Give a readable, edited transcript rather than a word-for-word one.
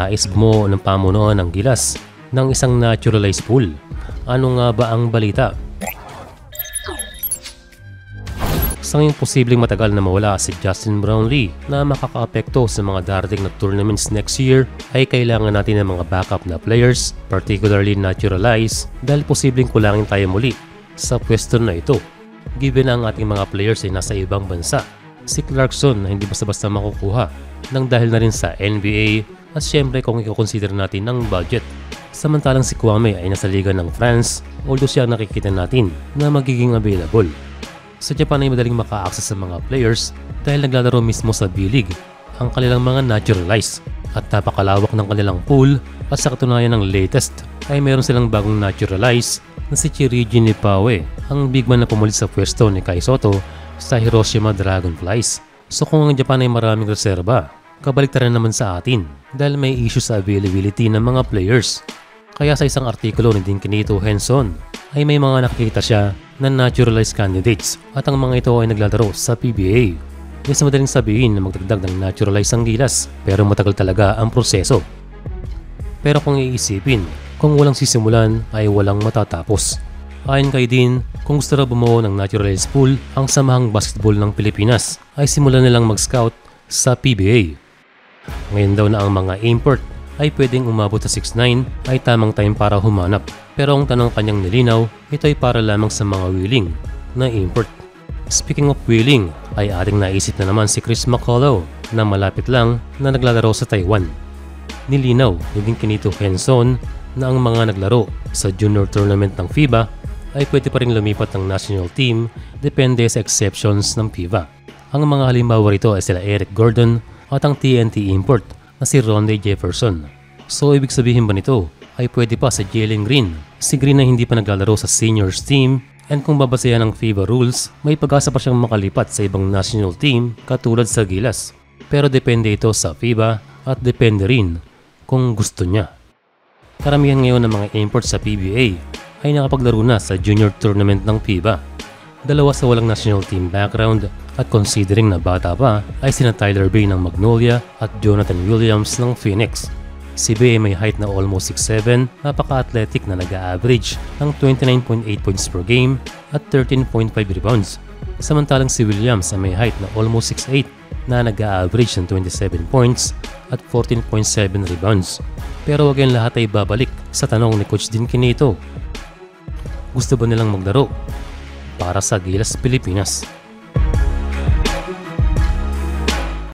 nais bumuo ng pamunuan ng Gilas ng isang naturalized pool. Ano nga ba ang balita? Sa ngayong posibleng matagal na mawala si Justin Brownlee na makakaapekto sa mga darating na tournaments next year, ay kailangan natin ng mga backup na players, particularly naturalized, dahil posibleng kulangin tayo muli sa pwesto na ito. Given na ang ating mga players ay nasa ibang bansa, si Clarkson na hindi basta-basta makukuha nang dahil na rin sa NBA at syempre kung i-consider natin ng budget. Samantalang si Kwame ay nasa liga ng France, although siya nakikita natin na magiging available. Sa Japan ay madaling maka-access sa mga players dahil naglalaro mismo sa B-League ang kanilang mga naturalized at napakalawak ng kanilang pool, at sa katunayan ng latest ay meron silang bagong naturalized na si Chirigi Nipawe, ang big man na pumulit sa pwesto ni Kai Sotto sa Hiroshima Dragonflies. So kung ang Japan ay maraming reserba, kabaliktaran naman sa atin dahil may issue sa availability ng mga players. Kaya sa isang artikulo ni Dinkinito Henson ay may mga nakikita siya na naturalized candidates at ang mga ito ay naglalaro sa PBA. Yes, madaling sabihin na magdagdag ng naturalized ang Gilas pero matagal talaga ang proseso. Pero kung iisipin, kung walang sisimulan ay walang matatapos. Ayon kay Din, kung gusto na bumuo ng naturalized pool ang Samahang Basketball ng Pilipinas ay simulan nilang mag-scout sa PBA. Ngayon daw na ang mga import ay pwedeng umabot sa 6'9" ay tamang time para humanap. Pero ang tanong kanyang nilinaw, ito ay para lamang sa mga willing na import. Speaking of willing, ay ating naisip na naman si Chris McCullough na malapit lang na naglalaro sa Taiwan. Nilinaw ni Dinkinito Henson na ang mga naglaro sa junior tournament ng FIBA ay pwede pa rin lumipat ng national team depende sa exceptions ng FIBA. Ang mga halimbawa rito ay sila Eric Gordon at ang TNT import na si Ronde Jefferson. So ibig sabihin ba nito ay pwede pa sa Jalen Green, si Green na hindi pa naglalaro sa seniors team, and kung babasehan ng FIBA rules, may pag-asa pa siyang makalipat sa ibang national team katulad sa Gilas. Pero depende ito sa FIBA at depende rin kung gusto niya. Karamihan ngayon ng mga imports sa PBA ay nakapaglaro na sa junior tournament ng FIBA. Dalawa sa walang national team background at considering na bata pa ay sina Tyler Bay ng Magnolia at Jonathan Williams ng Phoenix. Si Bay may height na almost 6'7", napaka-athletic na nag-a-average ng 29.8 points per game at 13.5 rebounds. Samantalang si Williams ay may height na almost 6'8", na nag-a-average ng 27 points at 14.7 rebounds. Pero wag yan lahat ay babalik sa tanong ni Coach Dinkinito. Gusto ba nilang maglaro para sa Gilas Pilipinas?